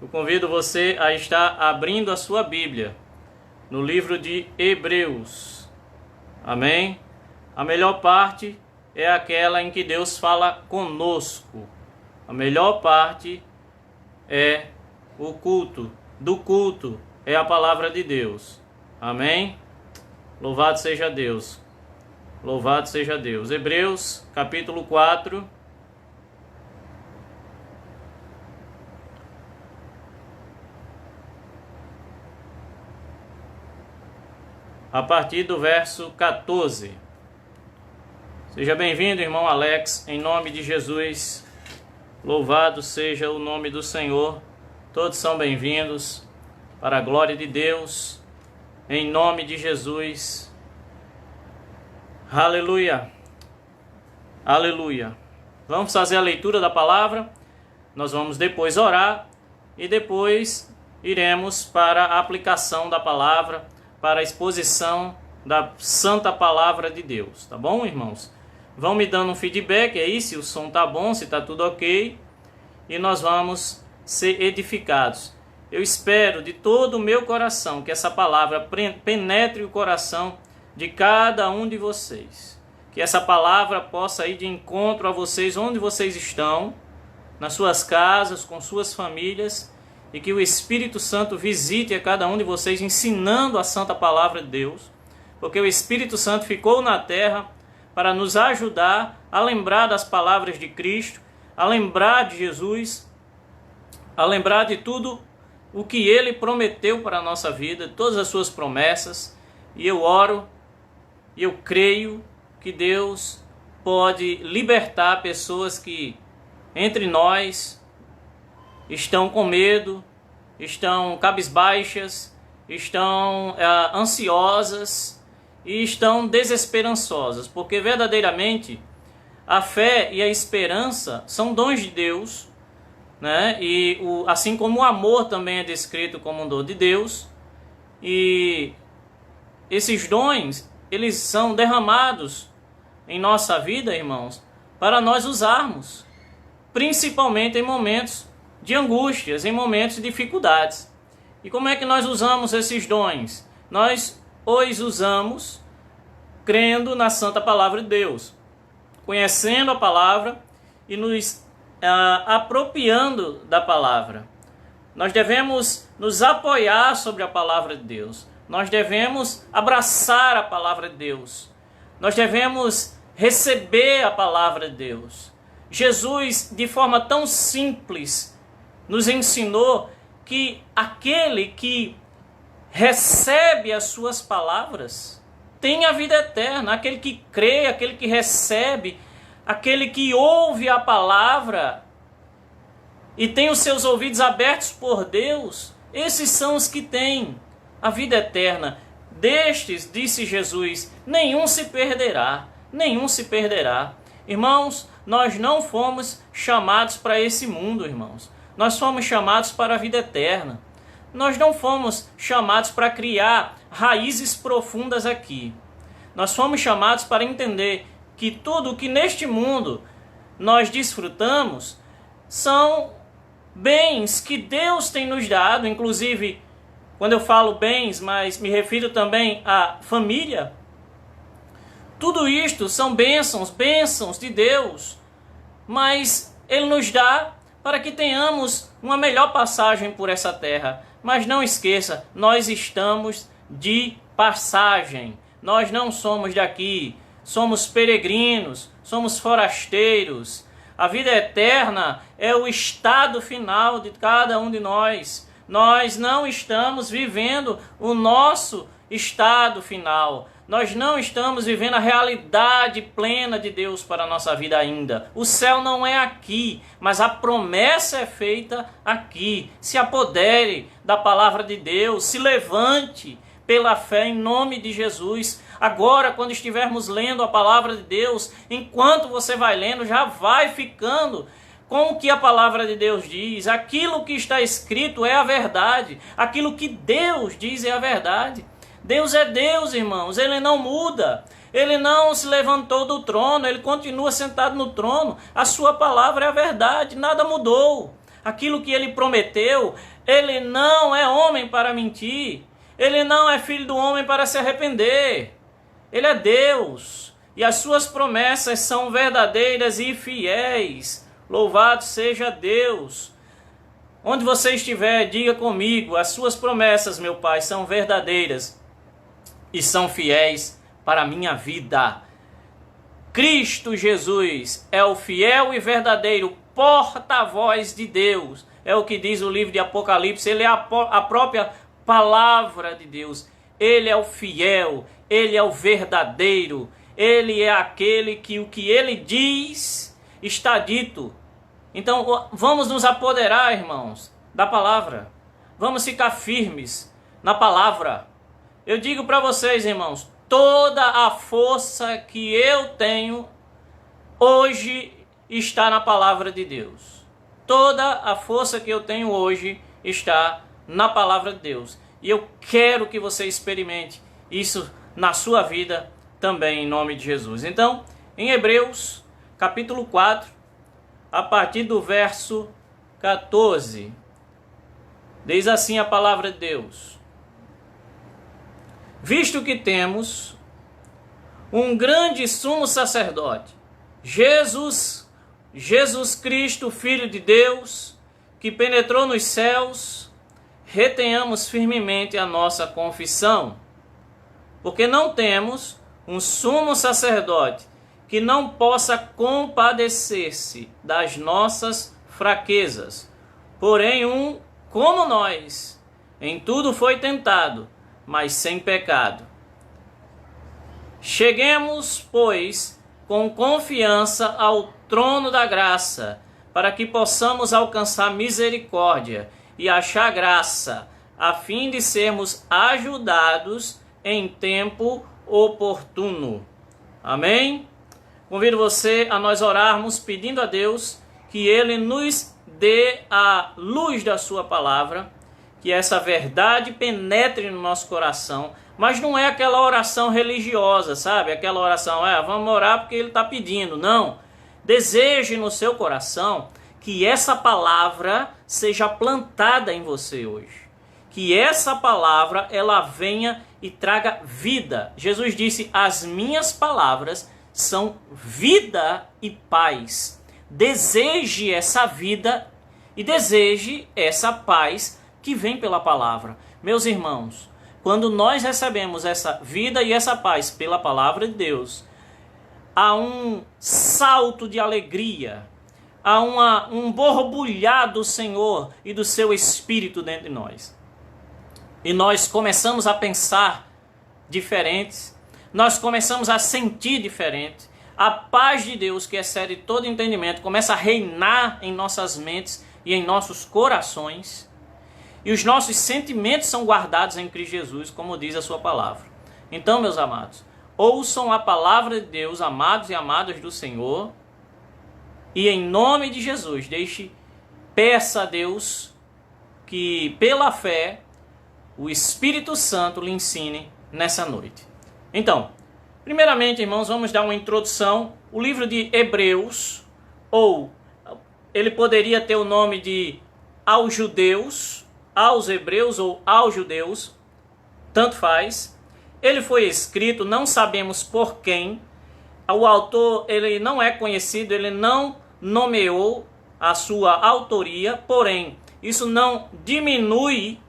Eu convido você a estar abrindo a sua Bíblia no livro de Hebreus. Amém? A melhor parte é aquela em que Deus fala conosco. A melhor parte é o culto. Do culto é a palavra de Deus. Amém? Louvado seja Deus. Louvado seja Deus. Hebreus, capítulo 4. A partir do verso 14. Seja bem-vindo, irmão Alex, em nome de Jesus. Louvado seja o nome do Senhor. Todos são bem-vindos para a glória de Deus, em nome de Jesus. Aleluia. Aleluia. Vamos fazer a leitura da palavra. Nós vamos depois orar e depois iremos para a aplicação da palavra, para a exposição da santa palavra de Deus, tá bom, irmãos? Vão me dando um feedback aí, se o som tá bom, se tá tudo ok, e nós vamos ser edificados. Eu espero de todo o meu coração que essa palavra penetre o coração de cada um de vocês, que essa palavra possa ir de encontro a vocês onde vocês estão, nas suas casas, com suas famílias, e que o Espírito Santo visite a cada um de vocês ensinando a santa palavra de Deus, porque o Espírito Santo ficou na terra para nos ajudar a lembrar das palavras de Cristo, a lembrar de Jesus, a lembrar de tudo o que Ele prometeu para a nossa vida, todas as suas promessas. E eu oro e eu creio que Deus pode libertar pessoas que entre nós estão com medo, estão cabisbaixas, estão ansiosas e estão desesperançosas, porque verdadeiramente a fé e a esperança são dons de Deus, né? E assim como o amor também é descrito como um dom de Deus, e esses dons, eles são derramados em nossa vida, irmãos, para nós usarmos, principalmente em momentos de angústias, em momentos de dificuldades. E como é que nós usamos esses dons? Nós os usamos crendo na santa palavra de Deus, conhecendo a palavra e nos apropriando da palavra. Nós devemos nos apoiar sobre a palavra de Deus. Nós devemos abraçar a palavra de Deus. Nós devemos receber a palavra de Deus. Jesus, de forma tão simples, nos ensinou que aquele que recebe as suas palavras tem a vida eterna. Aquele que crê, aquele que recebe, aquele que ouve a palavra e tem os seus ouvidos abertos por Deus, esses são os que têm a vida eterna. Destes, disse Jesus, nenhum se perderá, nenhum se perderá. Irmãos, nós não fomos chamados para esse mundo, irmãos. Nós fomos chamados para a vida eterna. Nós não fomos chamados para criar raízes profundas aqui. Nós fomos chamados para entender que tudo o que neste mundo nós desfrutamos são bens que Deus tem nos dado. Inclusive, quando eu falo bens, mas me refiro também à família. Tudo isto são bênçãos de Deus. Mas Ele nos dá para que tenhamos uma melhor passagem por essa terra. Mas não esqueça, nós estamos de passagem. Nós não somos daqui, somos peregrinos, somos forasteiros. A vida eterna é o estado final de cada um de nós. Nós não estamos vivendo o nosso estado final. Nós não estamos vivendo a realidade plena de Deus para a nossa vida ainda. O céu não é aqui, mas a promessa é feita aqui. Se apodere da palavra de Deus, se levante pela fé em nome de Jesus. Agora, quando estivermos lendo a palavra de Deus, enquanto você vai lendo, já vai ficando com o que a palavra de Deus diz. Aquilo que está escrito é a verdade. Aquilo que Deus diz é a verdade. Deus é Deus, irmãos, Ele não muda, Ele não se levantou do trono, Ele continua sentado no trono, a sua palavra é a verdade, nada mudou. aquilo que ele prometeu. Ele não é homem para mentir. Ele não é filho do homem para se arrepender. Ele é Deus. E as suas promessas são verdadeiras e fiéis. Louvado seja Deus. Onde você estiver, diga comigo: as suas promessas, meu Pai, são verdadeiras e são fiéis para a minha vida. Cristo Jesus é o fiel e verdadeiro porta-voz de Deus. É o que diz o livro de Apocalipse. Ele é a própria palavra de Deus. Ele é o fiel, ele é o verdadeiro. Ele é aquele que o que ele diz está dito. Então vamos nos apoderar, irmãos, da palavra. Vamos ficar firmes na palavra. Eu digo para vocês, irmãos, toda a força que eu tenho hoje está na palavra de Deus. Toda a força que eu tenho hoje está na palavra de Deus. E eu quero que você experimente isso na sua vida também, em nome de Jesus. Então, em Hebreus, capítulo 4, a partir do verso 14, diz assim a palavra de Deus: visto que temos um grande sumo sacerdote, Jesus Cristo, Filho de Deus, que penetrou nos céus, retenhamos firmemente a nossa confissão, porque não temos um sumo sacerdote que não possa compadecer-se das nossas fraquezas, porém um como nós, em tudo foi tentado, mas sem pecado. Cheguemos, pois, com confiança ao trono da graça, para que possamos alcançar misericórdia e achar graça, a fim de sermos ajudados em tempo oportuno. Amém? Convido você a nós orarmos pedindo a Deus que Ele nos dê a luz da sua palavra, que essa verdade penetre no nosso coração, mas não é aquela oração religiosa, sabe? Aquela oração, vamos orar porque Ele está pedindo. Não. Deseje no seu coração que essa palavra seja plantada em você hoje. Que essa palavra, ela venha e traga vida. Jesus disse: as minhas palavras são vida e paz. Deseje essa vida e deseje essa paz que vem pela palavra. Meus irmãos, quando nós recebemos essa vida e essa paz pela palavra de Deus, há um salto de alegria, há um borbulhar do Senhor e do seu Espírito dentro de nós. E nós começamos a pensar diferentes, nós começamos a sentir diferente. A paz de Deus, que excede todo entendimento, começa a reinar em nossas mentes e em nossos corações. E os nossos sentimentos são guardados em Cristo Jesus, como diz a sua palavra. Então, meus amados, ouçam a palavra de Deus, amados e amadas do Senhor, e em nome de Jesus, peça a Deus que, pela fé, o Espírito Santo lhe ensine nessa noite. Então, primeiramente, irmãos, vamos dar uma introdução. O livro de Hebreus, ou ele poderia ter o nome de aos judeus, aos hebreus ou aos judeus, tanto faz. Ele foi escrito, não sabemos por quem. O autor, ele não é conhecido, ele não nomeou a sua autoria, porém, isso não diminui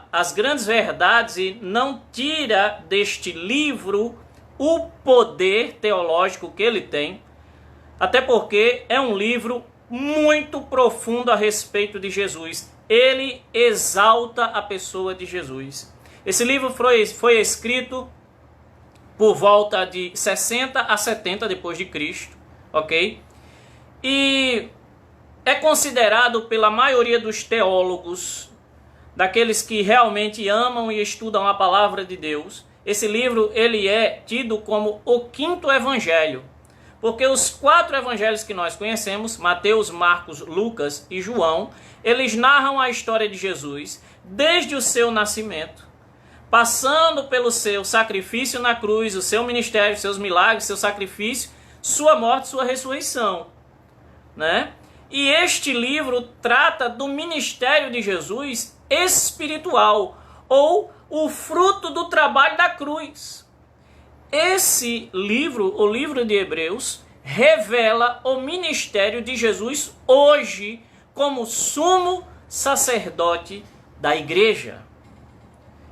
as grandes verdades e não tira deste livro o poder teológico que ele tem, até porque é um livro muito profundo a respeito de Jesus. Ele exalta a pessoa de Jesus. Esse livro foi escrito por volta de 60 a 70 depois de Cristo, ok? E é considerado pela maioria dos teólogos, daqueles que realmente amam e estudam a palavra de Deus, esse livro ele é tido como o quinto evangelho, porque os 4 evangelhos que nós conhecemos, Mateus, Marcos, Lucas e João, eles narram a história de Jesus desde o seu nascimento, passando pelo seu sacrifício na cruz, o seu ministério, seus milagres, seu sacrifício, sua morte, sua ressurreição, né? E este livro trata do ministério de Jesus espiritual, ou o fruto do trabalho da cruz. Esse livro, o livro de Hebreus, revela o ministério de Jesus hoje como sumo sacerdote da igreja.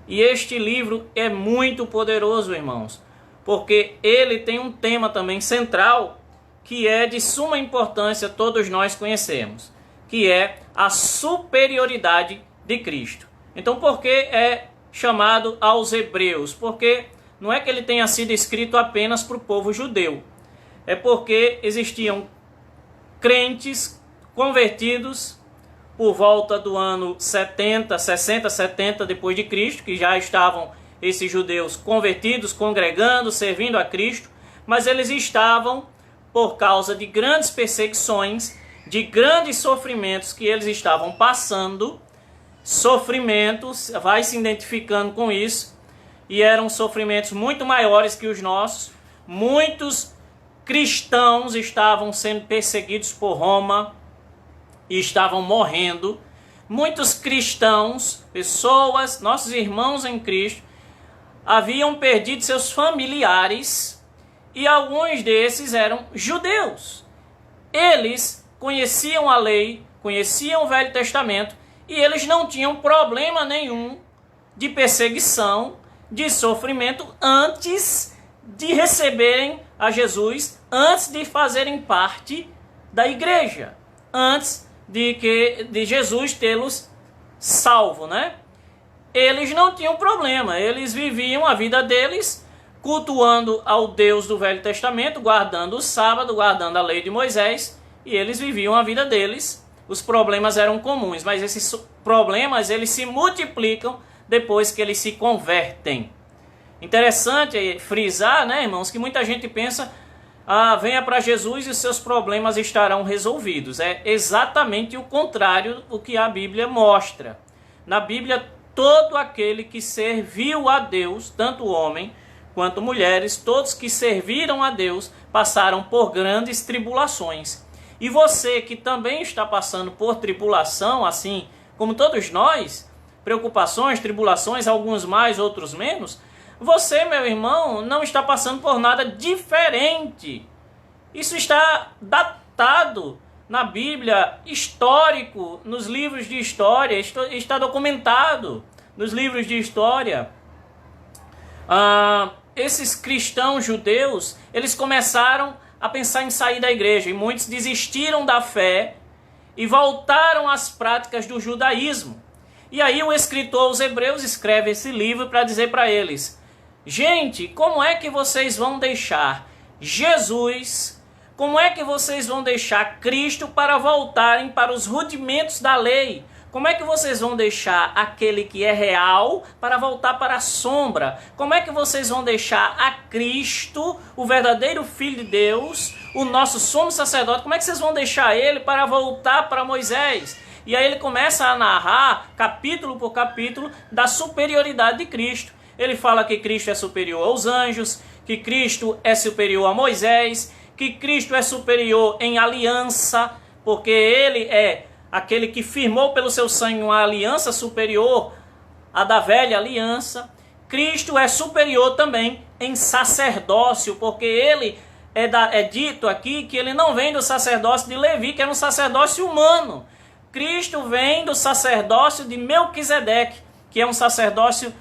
E este livro é muito poderoso, irmãos, porque ele tem um tema também central, que é de suma importância, todos nós conhecemos, que é a superioridade de Cristo. Então, por que é chamado aos Hebreus? Porque não é que ele tenha sido escrito apenas para o povo judeu, é porque existiam crentes convertidos por volta do ano 60, 70 depois de Cristo, que já estavam esses judeus convertidos, congregando, servindo a Cristo, mas eles estavam, por causa de grandes perseguições, de grandes sofrimentos que eles estavam passando, sofrimentos, vai se identificando com isso, e eram sofrimentos muito maiores que os nossos. Muitos cristãos estavam sendo perseguidos por Roma e estavam morrendo. Muitos cristãos, pessoas, nossos irmãos em Cristo, haviam perdido seus familiares, e alguns desses eram judeus. Eles conheciam a lei, conheciam o Velho Testamento, e eles não tinham problema nenhum de perseguição, de sofrimento, antes de receberem a Jesus, antes de fazerem parte da igreja, antes de Jesus tê-los salvo, né? Eles não tinham problema, eles viviam a vida deles, cultuando ao Deus do Velho Testamento, guardando o sábado, guardando a lei de Moisés, e eles viviam a vida deles. Os problemas eram comuns, mas esses problemas eles se multiplicam depois que eles se convertem. Interessante frisar, né, irmãos, que muita gente pensa: venha para Jesus e seus problemas estarão resolvidos. É exatamente o contrário do que a Bíblia mostra. Na Bíblia, todo aquele que serviu a Deus, tanto homem quanto mulheres, todos que serviram a Deus, passaram por grandes tribulações. E você que também está passando por tribulação, assim como todos nós, preocupações, tribulações, alguns mais, outros menos, você, meu irmão, não está passando por nada diferente. Isso está datado na Bíblia, histórico, nos livros de história, está documentado nos livros de história. Esses cristãos judeus, eles começaram a pensar em sair da igreja, e muitos desistiram da fé e voltaram às práticas do judaísmo. E aí o escritor aos Hebreus escreve esse livro para dizer para eles: gente, como é que vocês vão deixar Jesus, como é que vocês vão deixar Cristo para voltarem para os rudimentos da lei? Como é que vocês vão deixar aquele que é real para voltar para a sombra? Como é que vocês vão deixar a Cristo, o verdadeiro Filho de Deus, o nosso sumo sacerdote, como é que vocês vão deixar ele para voltar para Moisés? E aí ele começa a narrar, capítulo por capítulo, da superioridade de Cristo. Ele fala que Cristo é superior aos anjos, que Cristo é superior a Moisés, que Cristo é superior em aliança, porque ele é aquele que firmou pelo seu sangue uma aliança superior à da velha aliança. Cristo é superior também em sacerdócio, porque ele é dito aqui que ele não vem do sacerdócio de Levi, que era um sacerdócio humano. Cristo vem do sacerdócio de Melquisedeque, que é um sacerdócio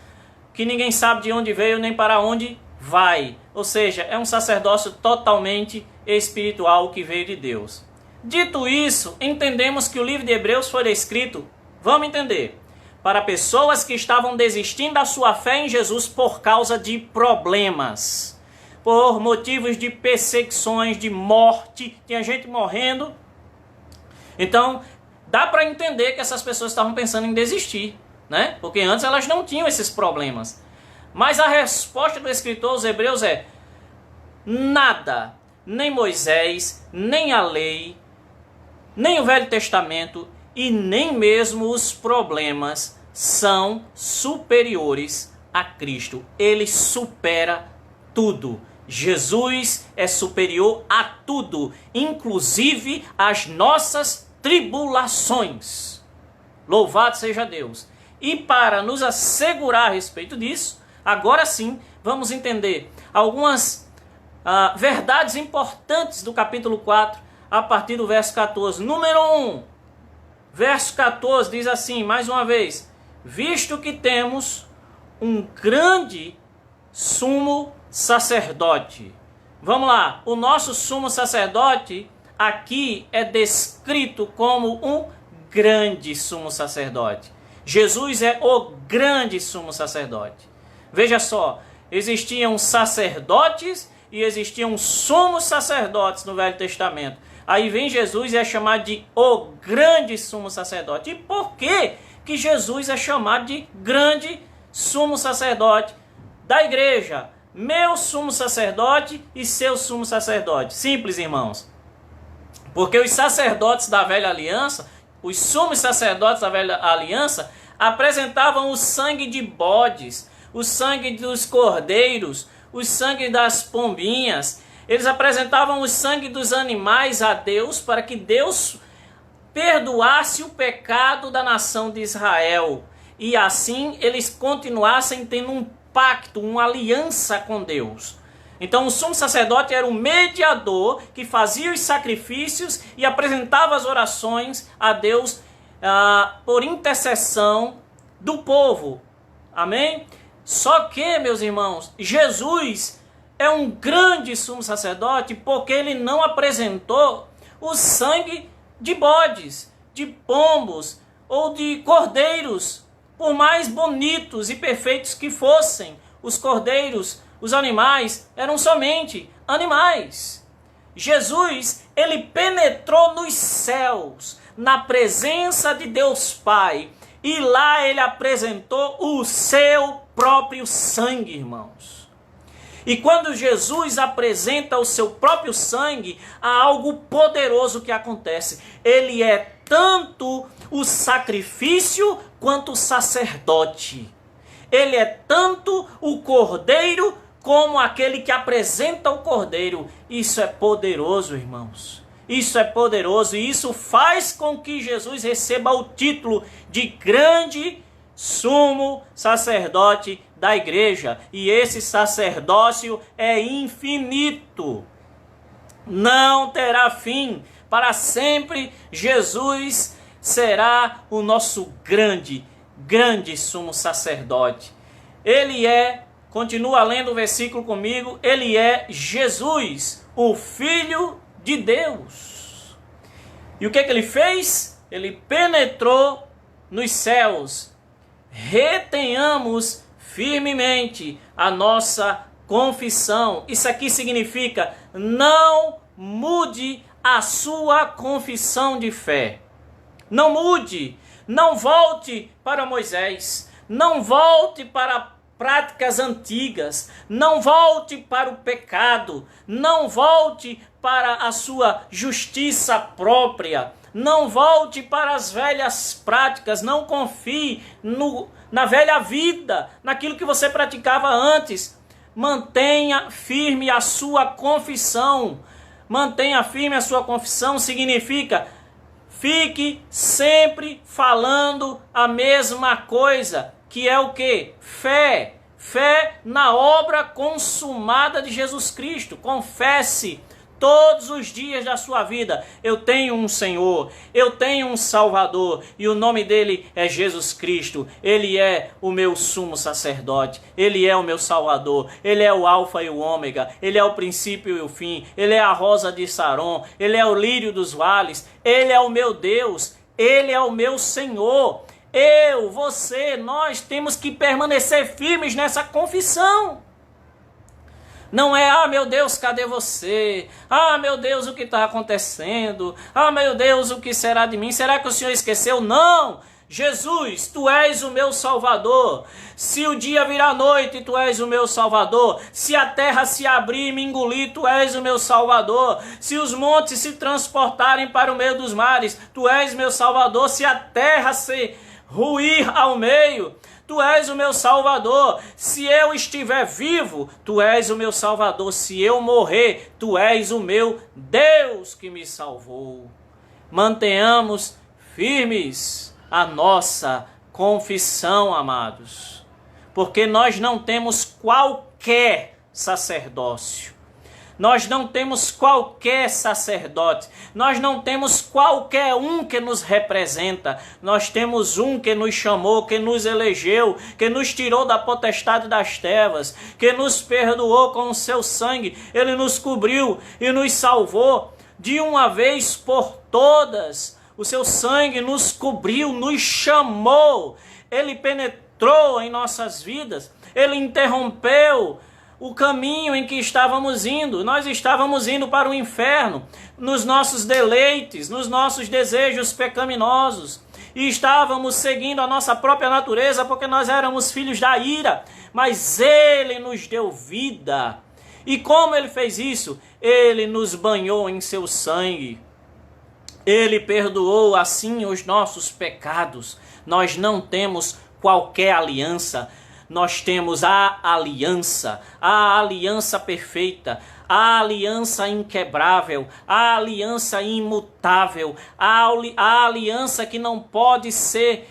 que ninguém sabe de onde veio nem para onde vai. Ou seja, é um sacerdócio totalmente espiritual que veio de Deus. Dito isso, entendemos que o livro de Hebreus foi escrito, vamos entender, para pessoas que estavam desistindo da sua fé em Jesus por causa de problemas, por motivos de perseguições, de morte, tinha gente morrendo. Então, dá para entender que essas pessoas estavam pensando em desistir, né? Porque antes elas não tinham esses problemas. Mas a resposta do escritor aos Hebreus é: nada, nem Moisés, nem a lei, nem o Velho Testamento e nem mesmo os problemas são superiores a Cristo. Ele supera tudo. Jesus é superior a tudo, inclusive às nossas tribulações. Louvado seja Deus. E para nos assegurar a respeito disso, agora sim, vamos entender algumas verdades importantes do capítulo 4, a partir do verso 14. Número 1, verso 14 diz assim, mais uma vez: visto que temos um grande sumo sacerdote. Vamos lá, o nosso sumo sacerdote aqui é descrito como um grande sumo sacerdote. Jesus é o grande sumo sacerdote. Veja só, existiam sacerdotes e existiam sumos sacerdotes no Velho Testamento. Aí vem Jesus e é chamado de o grande sumo sacerdote. E por que que Jesus é chamado de grande sumo sacerdote da igreja? Meu sumo sacerdote e seu sumo sacerdote. Simples, irmãos. Porque os sacerdotes da velha aliança, os sumos sacerdotes da velha aliança, apresentavam o sangue de bodes, o sangue dos cordeiros, o sangue das pombinhas. Eles apresentavam o sangue dos animais a Deus para que Deus perdoasse o pecado da nação de Israel. E assim eles continuassem tendo um pacto, uma aliança com Deus. Então o sumo sacerdote era um mediador que fazia os sacrifícios e apresentava as orações a Deus por intercessão do povo. Amém? Só que, meus irmãos, Jesus é um grande sumo sacerdote porque ele não apresentou o sangue de bodes, de pombos ou de cordeiros, por mais bonitos e perfeitos que fossem. Os cordeiros, os animais, eram somente animais. Jesus, ele penetrou nos céus, na presença de Deus Pai, e lá ele apresentou o seu próprio sangue, irmãos. E quando Jesus apresenta o seu próprio sangue, há algo poderoso que acontece. Ele é tanto o sacrifício quanto o sacerdote. Ele é tanto o cordeiro como aquele que apresenta o cordeiro. Isso é poderoso, irmãos. Isso é poderoso e isso faz com que Jesus receba o título de grande sumo sacerdote da igreja. E esse sacerdócio é infinito. Não terá fim. Para sempre, Jesus será o nosso grande sumo sacerdote. Ele é, continua lendo o versículo comigo, ele é Jesus, o Filho de Deus. E o que ele fez? Ele penetrou nos céus. Retenhamos firmemente a nossa confissão. Isso aqui significa: não mude a sua confissão de fé. Não mude, não volte para Moisés, não volte para práticas antigas, não volte para o pecado, não volte para a sua justiça própria, não volte para as velhas práticas, não confie na velha vida, naquilo que você praticava antes. Mantenha firme a sua confissão. Mantenha firme a sua confissão significa: fique sempre falando a mesma coisa, que é o quê? Fé. Fé na obra consumada de Jesus Cristo. Confesse todos os dias da sua vida: eu tenho um Senhor, eu tenho um Salvador, e o nome dele é Jesus Cristo. Ele é o meu sumo sacerdote, ele é o meu Salvador, ele é o Alfa e o Ômega, ele é o princípio e o fim, ele é a rosa de Saron, ele é o lírio dos vales, ele é o meu Deus, ele é o meu Senhor. Eu, você, nós temos que permanecer firmes nessa confissão. Não é: ah, meu Deus, cadê você? Ah, meu Deus, o que está acontecendo? Ah, meu Deus, o que será de mim? Será que o Senhor esqueceu? Não! Jesus, tu és o meu Salvador. Se o dia virar noite, tu és o meu Salvador. Se a terra se abrir e me engolir, tu és o meu Salvador. Se os montes se transportarem para o meio dos mares, tu és meu Salvador. Se a terra se ruir ao meio, Tu és o meu Salvador. Se eu estiver vivo, Tu és o meu Salvador. Se eu morrer, Tu és o meu Deus que me salvou. Mantenhamos firmes a nossa confissão, amados, porque nós não temos qualquer sacerdócio. Nós não temos qualquer sacerdote, nós não temos qualquer um que nos representa, nós temos um que nos chamou, que nos elegeu, que nos tirou da potestade das trevas, que nos perdoou com o seu sangue, ele nos cobriu e nos salvou de uma vez por todas. O seu sangue nos cobriu, nos chamou, ele penetrou em nossas vidas, ele interrompeu o caminho em que estávamos indo. Nós estávamos indo para o inferno, nos nossos deleites, nos nossos desejos pecaminosos. E estávamos seguindo a nossa própria natureza, porque nós éramos filhos da ira. Mas Ele nos deu vida. E como Ele fez isso? Ele nos banhou em seu sangue. Ele perdoou assim os nossos pecados. Nós não temos qualquer aliança. Nós temos a aliança perfeita, a aliança inquebrável, a aliança imutável, a aliança que não pode ser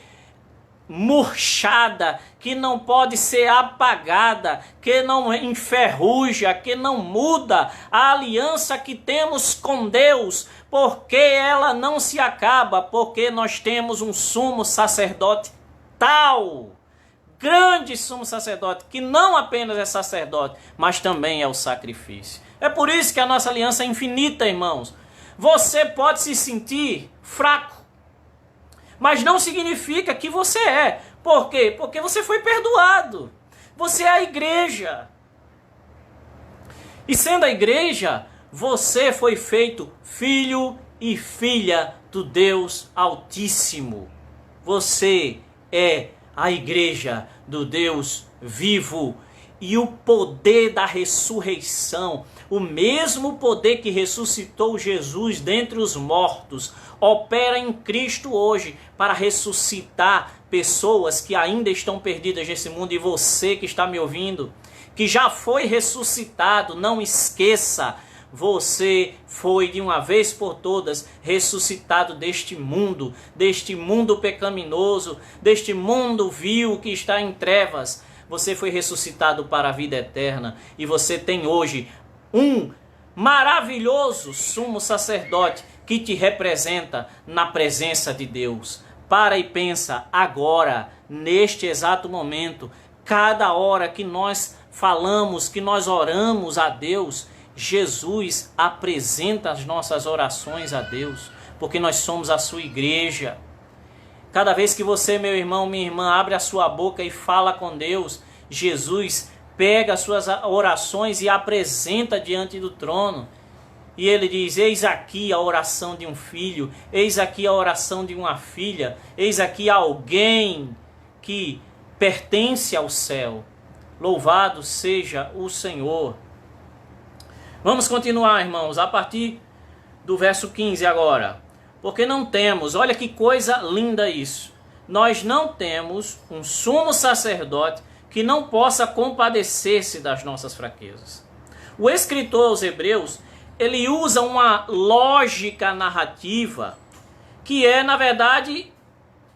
murchada, que não pode ser apagada, que não enferruja, que não muda, a aliança que temos com Deus, porque ela não se acaba, porque nós temos um sumo sacerdote tal, grande sumo sacerdote, que não apenas é sacerdote, mas também é o sacrifício. É por isso que a nossa aliança é infinita, irmãos. Você pode se sentir fraco, mas não significa que você é. Por quê? Porque você foi perdoado. Você é a igreja. E sendo a igreja, você foi feito filho e filha do Deus Altíssimo. Você é a igreja do Deus vivo. E o poder da ressurreição, o mesmo poder que ressuscitou Jesus dentre os mortos, opera em Cristo hoje para ressuscitar pessoas que ainda estão perdidas nesse mundo. E você que está me ouvindo, que já foi ressuscitado, não esqueça, você foi de uma vez por todas ressuscitado deste mundo pecaminoso, deste mundo vil que está em trevas. Você foi ressuscitado para a vida eterna e você tem hoje um maravilhoso sumo sacerdote que te representa na presença de Deus. Para e pensa agora, neste exato momento, cada hora que nós falamos, que nós oramos a Deus, Jesus apresenta as nossas orações a Deus, porque nós somos a sua igreja. Cada vez que você, meu irmão, minha irmã, abre a sua boca e fala com Deus, Jesus pega as suas orações e apresenta diante do trono. E ele diz, eis aqui a oração de um filho, eis aqui a oração de uma filha, eis aqui alguém que pertence ao céu. Louvado seja o Senhor. Vamos continuar, irmãos, a partir do verso 15 agora. Porque não temos, olha que coisa linda isso, nós não temos um sumo sacerdote que não possa compadecer-se das nossas fraquezas. O escritor aos Hebreus, ele usa uma lógica narrativa que é, na verdade,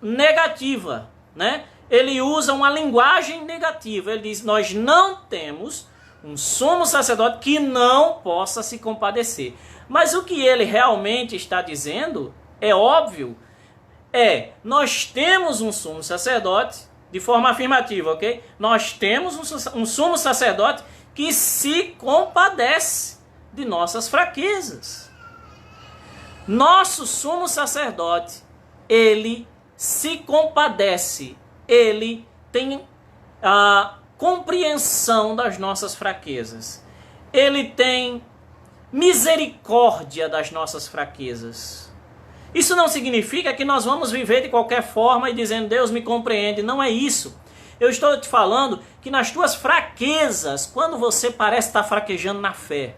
negativa, né? Ele usa uma linguagem negativa. Ele diz, nós não temos um sumo sacerdote que não possa se compadecer. Mas o que ele realmente está dizendo, é óbvio, nós temos um sumo sacerdote, de forma afirmativa, ok? Nós temos um sumo sacerdote que se compadece de nossas fraquezas. Nosso sumo sacerdote, ele se compadece, ele tem a compreensão das nossas fraquezas. Ele tem misericórdia das nossas fraquezas. Isso não significa que nós vamos viver de qualquer forma e dizendo, Deus me compreende. Não é isso. Eu estou te falando que nas tuas fraquezas, quando você parece estar fraquejando na fé,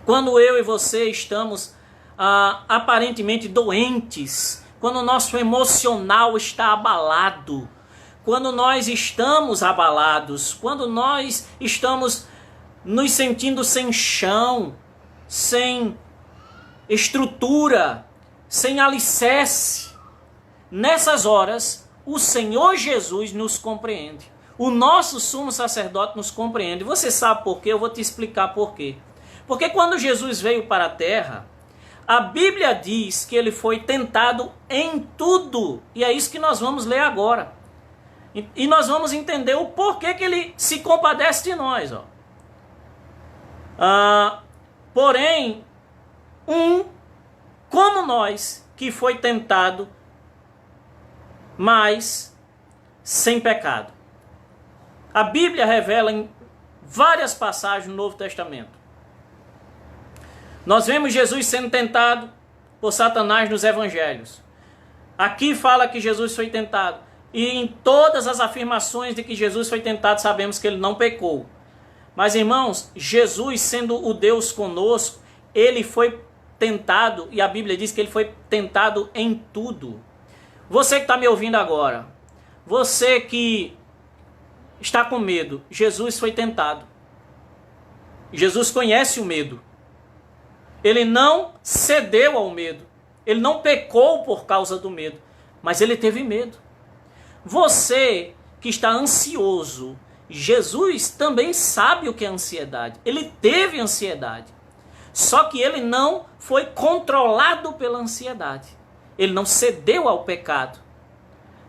quando eu e você estamos aparentemente doentes, quando o nosso emocional está abalado, quando nós estamos abalados, quando nós estamos nos sentindo sem chão, sem estrutura, sem alicerce. Nessas horas, o Senhor Jesus nos compreende. O nosso sumo sacerdote nos compreende. Você sabe por quê? Eu vou te explicar por quê. Porque quando Jesus veio para a terra, a Bíblia diz que ele foi tentado em tudo. E é isso que nós vamos ler agora. E nós vamos entender o porquê que ele se compadece de nós. Porém, como nós, que foi tentado, mas sem pecado. A Bíblia revela em várias passagens no Novo Testamento. Nós vemos Jesus sendo tentado por Satanás nos evangelhos. Aqui fala que Jesus foi tentado. E em todas as afirmações de que Jesus foi tentado, sabemos que ele não pecou. Mas, irmãos, Jesus, sendo o Deus conosco, ele foi tentado, e a Bíblia diz que ele foi tentado em tudo. Você que está me ouvindo agora, você que está com medo, Jesus foi tentado. Jesus conhece o medo. Ele não cedeu ao medo. Ele não pecou por causa do medo, mas ele teve medo. Você que está ansioso, Jesus também sabe o que é ansiedade. Ele teve ansiedade. Só que ele não foi controlado pela ansiedade. Ele não cedeu ao pecado.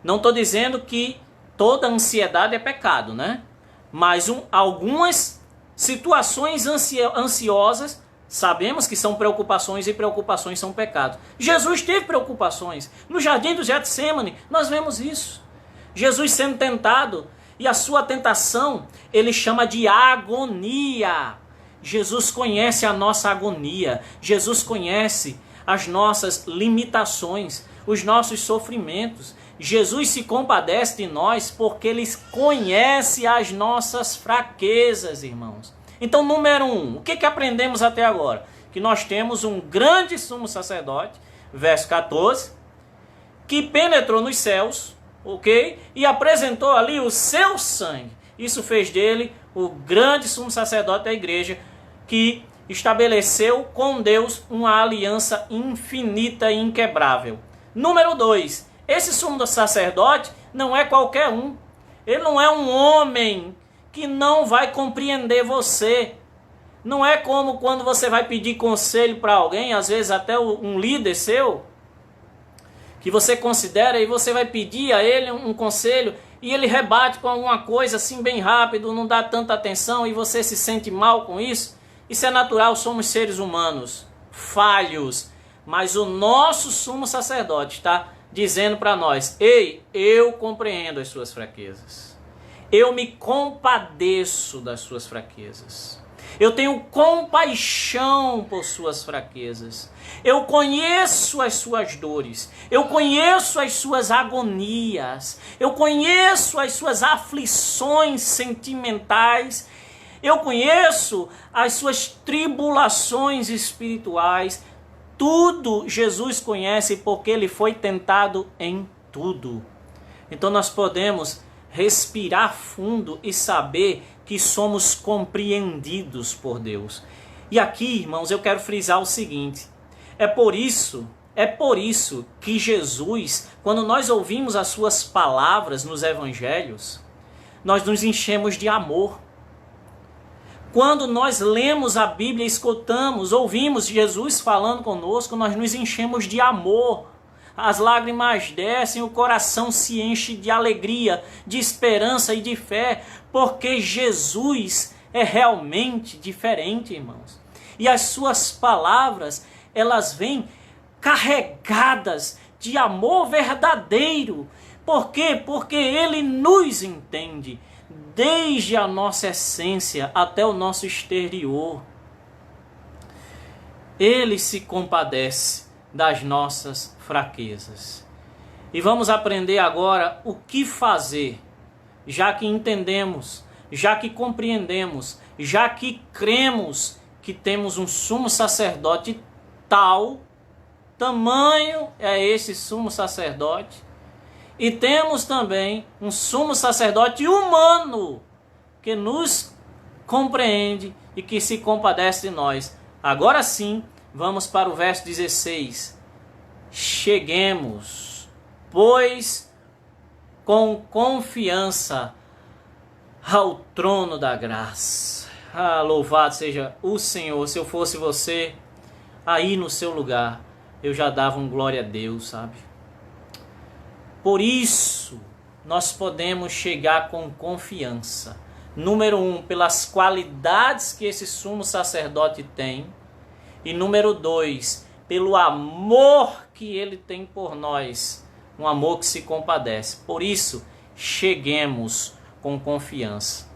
Não estou dizendo que toda ansiedade é pecado, né? Mas algumas situações ansiosas, sabemos que são preocupações e preocupações são pecados. Jesus teve preocupações. No jardim do Getsêmani, nós vemos isso. Jesus sendo tentado, e a sua tentação, ele chama de agonia. Jesus conhece a nossa agonia. Jesus conhece as nossas limitações, os nossos sofrimentos. Jesus se compadece de nós porque ele conhece as nossas fraquezas, irmãos. Então, número 1, o que aprendemos até agora? Que nós temos um grande sumo sacerdote, verso 14, que penetrou nos céus, ok? E apresentou ali o seu sangue. Isso fez dele o grande sumo sacerdote da igreja, que estabeleceu com Deus uma aliança infinita e inquebrável. Número 2, esse sumo sacerdote não é qualquer um. Ele não é um homem que não vai compreender você. Não é como quando você vai pedir conselho para alguém, às vezes até um líder seu, que você considera, e você vai pedir a ele um conselho, e ele rebate com alguma coisa assim bem rápido, não dá tanta atenção, e você se sente mal com isso. Isso é natural, somos seres humanos, falhos. Mas o nosso sumo sacerdote está dizendo para nós: ei, eu compreendo as suas fraquezas. Eu me compadeço das suas fraquezas. Eu tenho compaixão por suas fraquezas. Eu conheço as suas dores. Eu conheço as suas agonias. Eu conheço as suas aflições sentimentais. Eu conheço as suas tribulações espirituais. Tudo Jesus conhece porque ele foi tentado em tudo. Então nós podemos respirar fundo e saber que somos compreendidos por Deus. E aqui, irmãos, eu quero frisar o seguinte: é por isso que Jesus, quando nós ouvimos as suas palavras nos evangelhos, nós nos enchemos de amor. Quando nós lemos a Bíblia, escutamos, ouvimos Jesus falando conosco, nós nos enchemos de amor. As lágrimas descem, o coração se enche de alegria, de esperança e de fé, porque Jesus é realmente diferente, irmãos. E as suas palavras, elas vêm carregadas de amor verdadeiro. Por quê? Porque ele nos entende, desde a nossa essência até o nosso exterior. Ele se compadece das nossas fraquezas. E vamos aprender agora o que fazer, já que entendemos, já que compreendemos, já que cremos que temos um sumo sacerdote tamanho é esse sumo sacerdote. E temos também um sumo sacerdote humano que nos compreende e que se compadece de nós. Agora sim, vamos para o verso 16. Cheguemos, pois, com confiança ao trono da graça. Ah, louvado seja o Senhor. Se eu fosse você, aí no seu lugar, eu já dava um glória a Deus, sabe? Por isso, nós podemos chegar com confiança. Número 1, pelas qualidades que esse sumo sacerdote tem. E número 2, pelo amor que ele tem por nós. Um amor que se compadece. Por isso, cheguemos com confiança.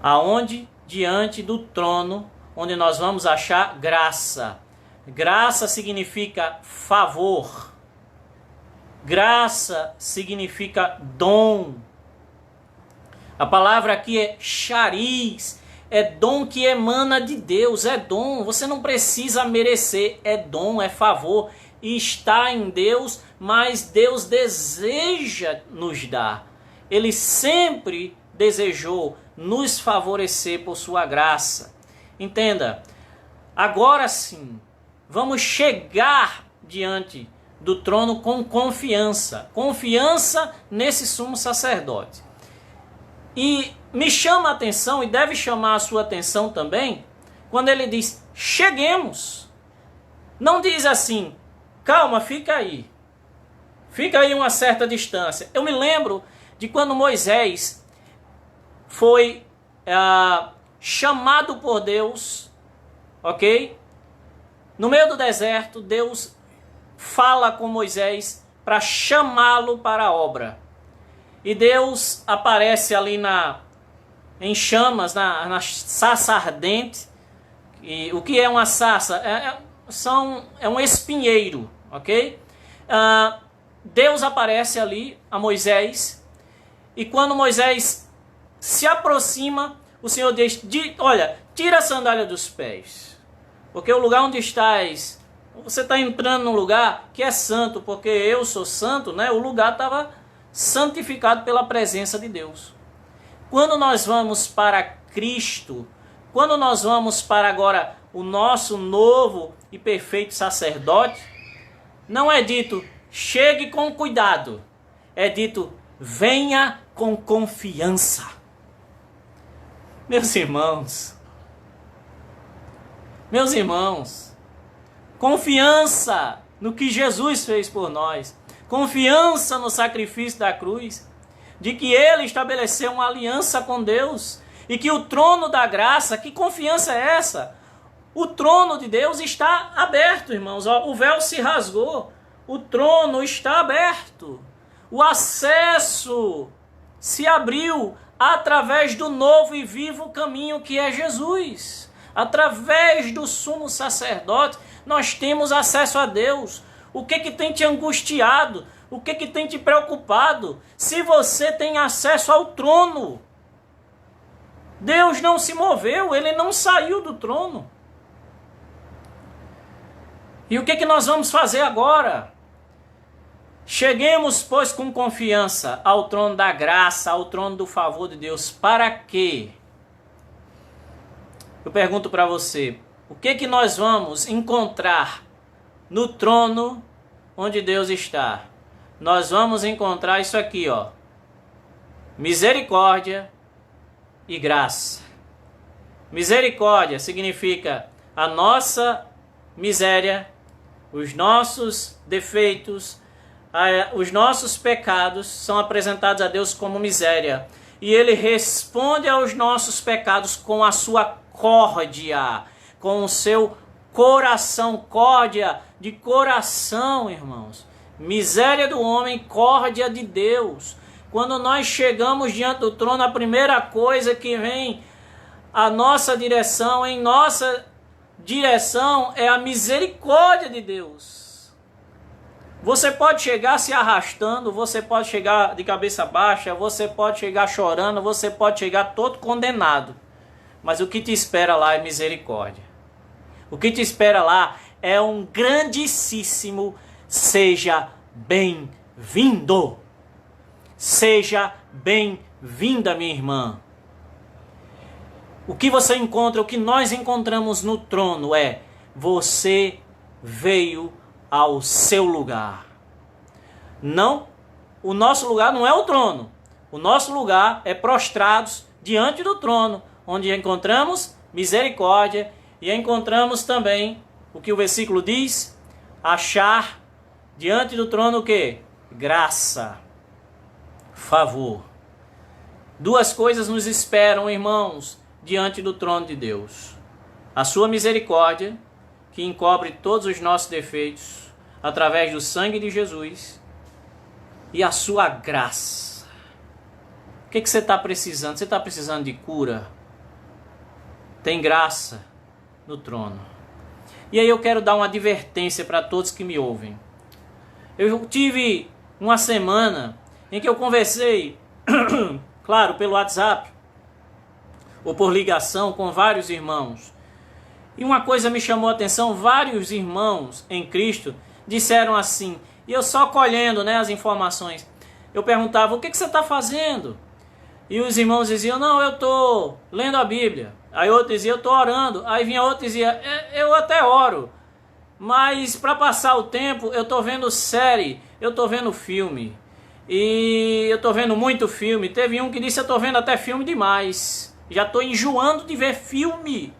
Aonde? Diante do trono, onde nós vamos achar graça. Graça significa favor. Graça significa dom. A palavra aqui é chariz. É dom que emana de Deus. É dom. Você não precisa merecer. É dom, é favor. E está em Deus, mas Deus deseja nos dar. Ele sempre desejou nos favorecer por sua graça. Entenda. Agora sim, vamos chegar diante do trono com confiança. Confiança nesse sumo sacerdote. E me chama a atenção, e deve chamar a sua atenção também, quando ele diz, cheguemos. Não diz assim, calma, fica aí. Fica aí uma certa distância. Eu me lembro de quando Moisés foi chamado por Deus, ok? No meio do deserto, Deus fala com Moisés para chamá-lo para a obra. E Deus aparece ali em chamas, na sarça ardente. E o que é uma sarça? É um espinheiro, ok? Deus aparece ali a Moisés. E quando Moisés se aproxima, o Senhor diz, olha, tira a sandália dos pés. Porque o lugar onde estás, você está entrando num lugar que é santo, porque eu sou santo, né? O lugar estava santificado pela presença de Deus. Quando nós vamos para Cristo, quando nós vamos para agora o nosso novo e perfeito sacerdote, não é dito, chegue com cuidado. É dito, venha com confiança. Meus irmãos, confiança no que Jesus fez por nós. Confiança no sacrifício da cruz. De que Ele estabeleceu uma aliança com Deus. E que o trono da graça, que confiança é essa? O trono de Deus está aberto, irmãos. O véu se rasgou. O trono está aberto. O acesso se abriu através do novo e vivo caminho que é Jesus. Através do sumo sacerdote, nós temos acesso a Deus. O que tem te angustiado? O que tem te preocupado? Se você tem acesso ao trono. Deus não se moveu, Ele não saiu do trono. E o que nós vamos fazer agora? Cheguemos, pois, com confiança ao trono da graça, ao trono do favor de Deus. Para quê? Eu pergunto para você, o que nós vamos encontrar no trono onde Deus está? Nós vamos encontrar isso aqui, ó. Misericórdia e graça. Misericórdia significa a nossa miséria, os nossos defeitos, os nossos pecados são apresentados a Deus como miséria. E Ele responde aos nossos pecados com a sua córdia, com o seu coração, córdia de coração, irmãos. Miséria do homem, córdia de Deus. Quando nós chegamos diante do trono, a primeira coisa que vem à nossa direção, em nossa direção, é a misericórdia de Deus. Você pode chegar se arrastando, você pode chegar de cabeça baixa, você pode chegar chorando, você pode chegar todo condenado. Mas o que te espera lá é misericórdia. O que te espera lá é um grandíssimo seja bem-vindo. bem-vindo. Seja bem-vinda, minha irmã. O que você encontra, o que nós encontramos no trono é: você veio ao seu lugar. Não, o nosso lugar não é o trono. O nosso lugar é prostrados diante do trono, onde encontramos misericórdia e encontramos também o que o versículo diz: achar diante do trono o quê? Graça, favor. Duas coisas nos esperam, irmãos, diante do trono de Deus: a sua misericórdia, que encobre todos os nossos defeitos através do sangue de Jesus, e a sua graça. O que você está precisando? Você está precisando de cura? Tem graça no trono. E aí eu quero dar uma advertência para todos que me ouvem. Eu tive uma semana em que eu conversei, claro, pelo WhatsApp ou por ligação com vários irmãos. E uma coisa me chamou a atenção: vários irmãos em Cristo disseram assim, e eu só colhendo, as informações. Eu perguntava: o que você está fazendo? E os irmãos diziam: não, eu estou lendo a Bíblia. Aí outro dizia: eu estou orando. Aí vinha outro e dizia: eu até oro, mas para passar o tempo eu estou vendo série, eu estou vendo filme. E eu estou vendo muito filme. Teve um que disse: eu estou vendo até filme demais, já estou enjoando de ver filme.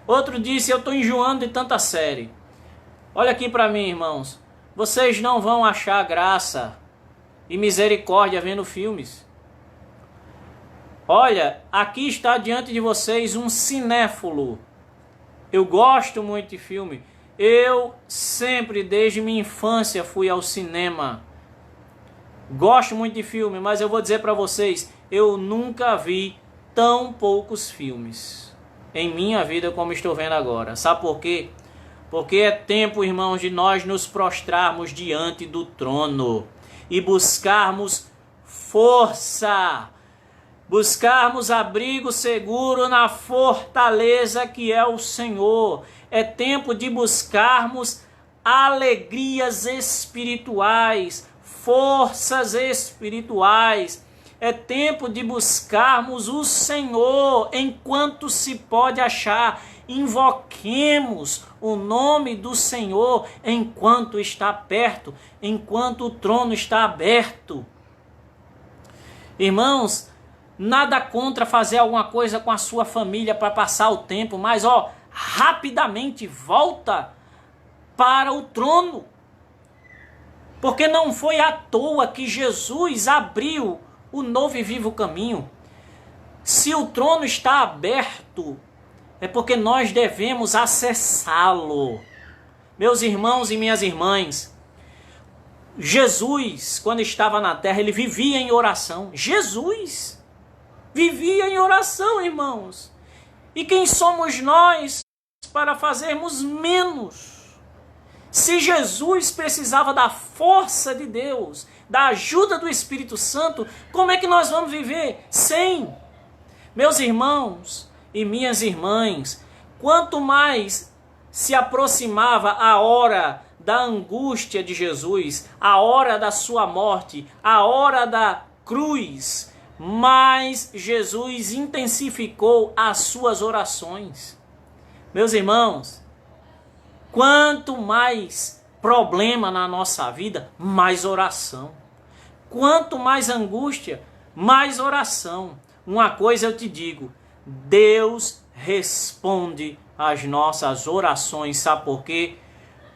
Outro disse: eu estou enjoando de tanta série. Olha aqui para mim, irmãos. Vocês não vão achar graça e misericórdia vendo filmes. Olha, aqui está diante de vocês um cinéfilo. Eu gosto muito de filme. Eu sempre, desde minha infância, fui ao cinema. Gosto muito de filme, mas eu vou dizer para vocês, eu nunca vi tão poucos filmes em minha vida como estou vendo agora. Sabe por quê? Porque é tempo, irmãos, de nós nos prostrarmos diante do trono e buscarmos força, buscarmos abrigo seguro na fortaleza que é o Senhor. É tempo de buscarmos alegrias espirituais, forças espirituais. É tempo de buscarmos o Senhor enquanto se pode achar. Invoquemos o nome do Senhor enquanto está perto, enquanto o trono está aberto. Irmãos, nada contra fazer alguma coisa com a sua família para passar o tempo, mas rapidamente volta para o trono. Porque não foi à toa que Jesus abriu o novo e vivo caminho. Se o trono está aberto, é porque nós devemos acessá-lo. Meus irmãos e minhas irmãs, Jesus, quando estava na terra, ele vivia em oração. Jesus vivia em oração, irmãos. E quem somos nós para fazermos menos? Se Jesus precisava da força de Deus, da ajuda do Espírito Santo, como é que nós vamos viver sem? Meus irmãos e minhas irmãs, quanto mais se aproximava a hora da angústia de Jesus, a hora da sua morte, a hora da cruz, mais Jesus intensificou as suas orações. Meus irmãos, quanto mais problema na nossa vida, mais oração. Quanto mais angústia, mais oração. Uma coisa eu te digo: Deus responde às nossas orações. Sabe por quê?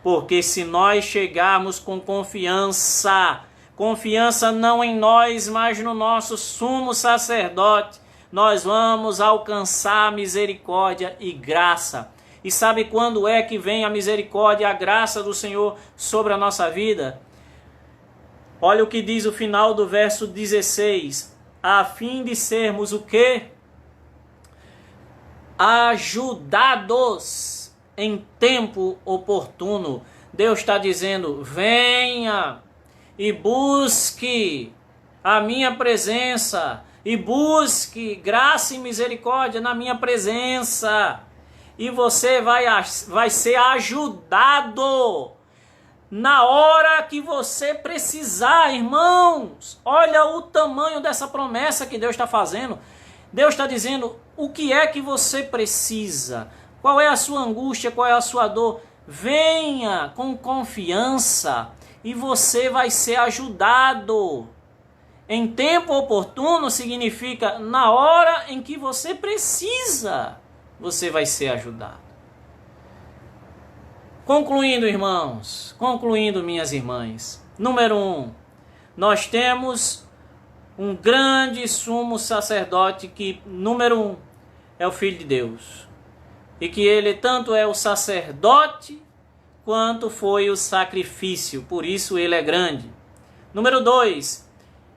Porque se nós chegarmos com confiança não em nós, mas no nosso sumo sacerdote, nós vamos alcançar misericórdia e graça. E sabe quando é que vem a misericórdia e a graça do Senhor sobre a nossa vida? Olha o que diz o final do verso 16. A fim de sermos o quê? Ajudados em tempo oportuno. Deus está dizendo: venha e busque a minha presença, e busque graça e misericórdia na minha presença, e você vai ser ajudado na hora que você precisar, irmãos. Olha o tamanho dessa promessa que Deus está fazendo. Deus está dizendo o que é que você precisa, qual é a sua angústia, qual é a sua dor. Venha com confiança e você vai ser ajudado. Em tempo oportuno significa na hora em que você precisa, você vai ser ajudado. Concluindo, irmãos, concluindo, minhas irmãs. Número 1, nós temos um grande sumo sacerdote que, número 1, é o Filho de Deus. E que ele tanto é o sacerdote quanto foi o sacrifício. Por isso ele é grande. Número 2,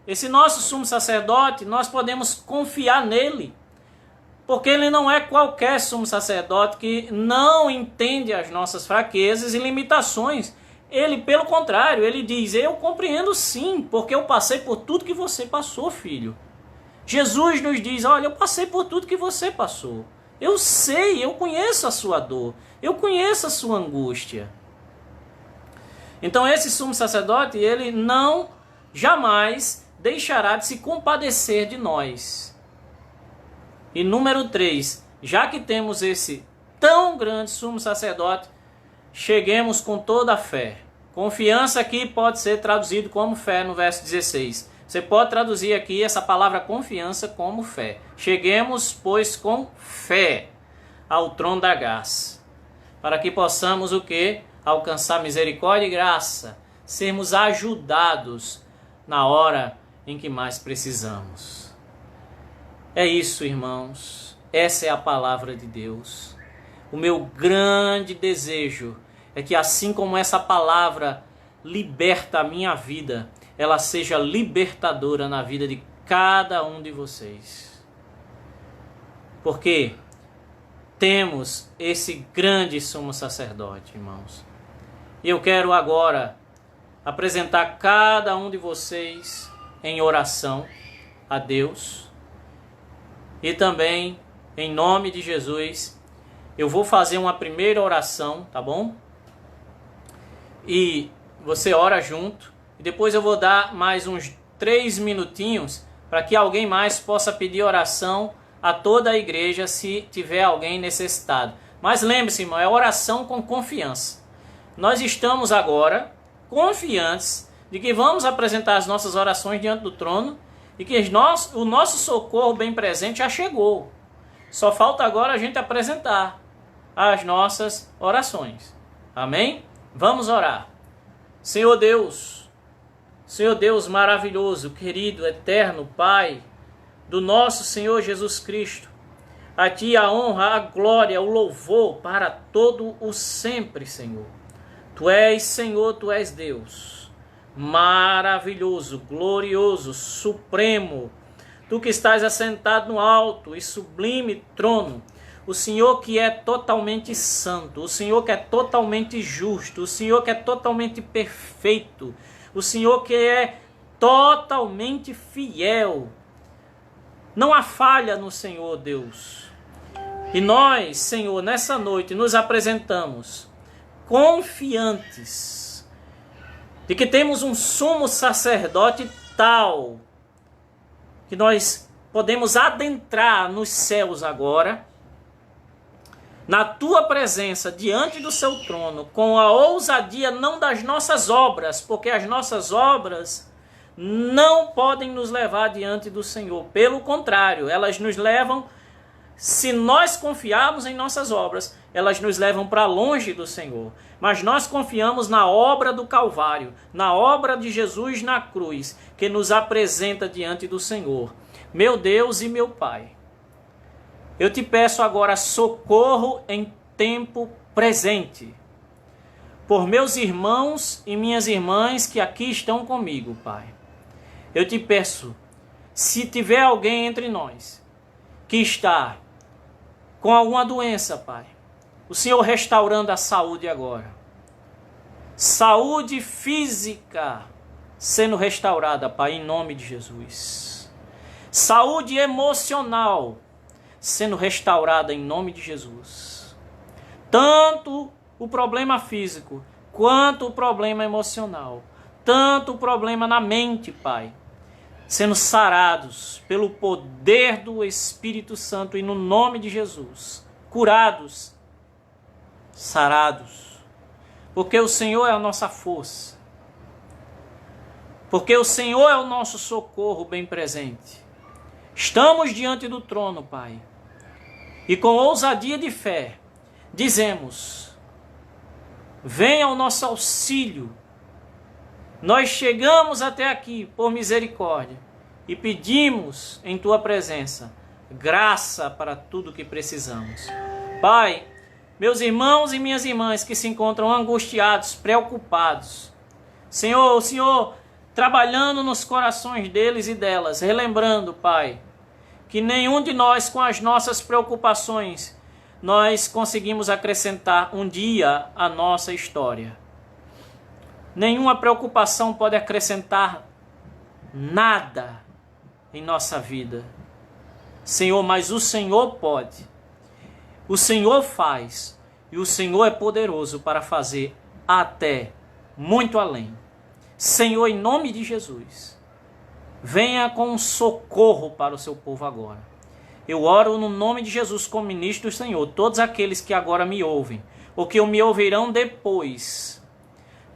esse nosso sumo sacerdote, nós podemos confiar nele. Porque ele não é qualquer sumo sacerdote que não entende as nossas fraquezas e limitações. Ele, pelo contrário, ele diz, eu compreendo sim, porque eu passei por tudo que você passou, filho. Jesus nos diz, olha, eu passei por tudo que você passou. Eu sei, eu conheço a sua dor, eu conheço a sua angústia. Então esse sumo sacerdote, ele não jamais deixará de se compadecer de nós. E número 3, já que temos esse tão grande sumo sacerdote, cheguemos com toda a fé. Confiança aqui pode ser traduzido como fé no verso 16. Você pode traduzir aqui essa palavra confiança como fé. Cheguemos, pois, com fé ao trono da graça, para que possamos o quê? Alcançar misericórdia e graça, sermos ajudados na hora em que mais precisamos. É isso, irmãos. Essa é a palavra de Deus. O meu grande desejo é que assim como essa palavra liberta a minha vida, ela seja libertadora na vida de cada um de vocês. Porque temos esse grande sumo sacerdote, irmãos. E eu quero agora apresentar cada um de vocês em oração a Deus. E também, em nome de Jesus, eu vou fazer uma primeira oração, tá bom? E você ora junto. E depois eu vou dar mais uns 3 minutinhos para que alguém mais possa pedir oração a toda a igreja se tiver alguém necessitado. Mas lembre-se, irmão, é oração com confiança. Nós estamos agora confiantes de que vamos apresentar as nossas orações diante do trono e que o nosso socorro bem presente já chegou. Só falta agora a gente apresentar as nossas orações. Amém? Vamos orar. Senhor Deus maravilhoso, querido, eterno Pai do nosso Senhor Jesus Cristo, a Ti a honra, a glória, o louvor para todo o sempre, Senhor. Tu és Senhor, Tu és Deus. Maravilhoso, glorioso, supremo, Tu que estás assentado no alto e sublime trono, o Senhor que é totalmente santo, o Senhor que é totalmente justo, o Senhor que é totalmente perfeito, o Senhor que é totalmente fiel. Não há falha no Senhor, Deus. E nós, Senhor, nessa noite nos apresentamos confiantes de que temos um sumo sacerdote tal que nós podemos adentrar nos céus agora, na Tua presença, diante do Seu trono, com a ousadia não das nossas obras, porque as nossas obras não podem nos levar diante do Senhor. Pelo contrário, elas nos levam, se nós confiarmos em nossas obras, elas nos levam para longe do Senhor. Mas nós confiamos na obra do Calvário, na obra de Jesus na cruz, que nos apresenta diante do Senhor. Meu Deus e meu Pai, eu te peço agora socorro em tempo presente, por meus irmãos e minhas irmãs que aqui estão comigo, Pai. Eu te peço, se tiver alguém entre nós que está com alguma doença, Pai, o Senhor restaurando a saúde agora. Saúde física sendo restaurada, Pai, em nome de Jesus. Saúde emocional sendo restaurada em nome de Jesus. Tanto o problema físico quanto o problema emocional, tanto o problema na mente, Pai, sendo sarados pelo poder do Espírito Santo e no nome de Jesus, curados, sarados, porque o Senhor é a nossa força, porque o Senhor é o nosso socorro bem presente. Estamos diante do trono, Pai, e com ousadia de fé, dizemos: venha ao nosso auxílio. Nós chegamos até aqui por misericórdia e pedimos em Tua presença graça para tudo que precisamos. Pai, meus irmãos e minhas irmãs que se encontram angustiados, preocupados, Senhor, o Senhor trabalhando nos corações deles e delas, relembrando, Pai, que nenhum de nós com as nossas preocupações nós conseguimos acrescentar um dia à nossa história. Nenhuma preocupação pode acrescentar nada em nossa vida. Senhor, mas o Senhor pode. O Senhor faz. E o Senhor é poderoso para fazer até muito além. Senhor, em nome de Jesus, venha com socorro para o seu povo agora. Eu oro no nome de Jesus como ministro do Senhor. Todos aqueles que agora me ouvem, ou que me ouvirão depois,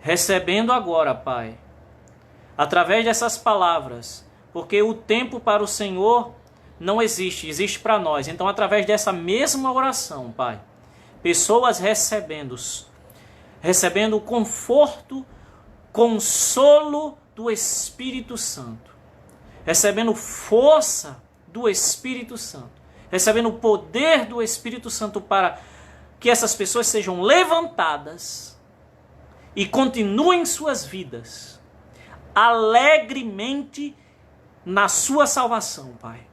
recebendo agora, Pai, através dessas palavras, porque o tempo para o Senhor não existe, existe para nós. Então, através dessa mesma oração, Pai, pessoas recebendo o conforto, consolo do Espírito Santo, recebendo força do Espírito Santo, recebendo o poder do Espírito Santo para que essas pessoas sejam levantadas e continuem suas vidas alegremente na sua salvação, Pai.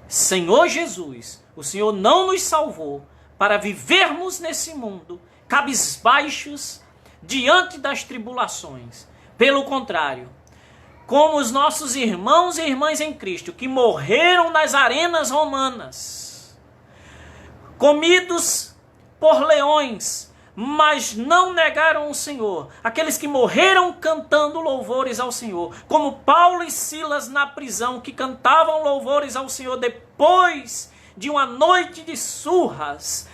Senhor Jesus, o Senhor não nos salvou para vivermos nesse mundo cabisbaixos diante das tribulações. Pelo contrário, como os nossos irmãos e irmãs em Cristo que morreram nas arenas romanas, comidos por leões, mas não negaram o Senhor. Aqueles que morreram cantando louvores ao Senhor, como Paulo e Silas na prisão, que cantavam louvores ao Senhor depois de uma noite de surras.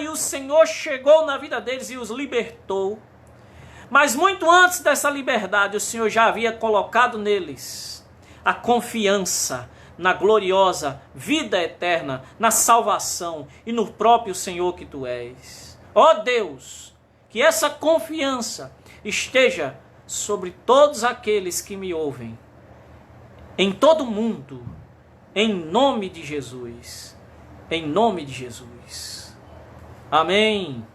E o Senhor chegou na vida deles e os libertou. Mas muito antes dessa liberdade, o Senhor já havia colocado neles a confiança na gloriosa vida eterna, na salvação e no próprio Senhor que Tu és. Ó Deus, que essa confiança esteja sobre todos aqueles que me ouvem, em todo o mundo, em nome de Jesus. Em nome de Jesus. Amém.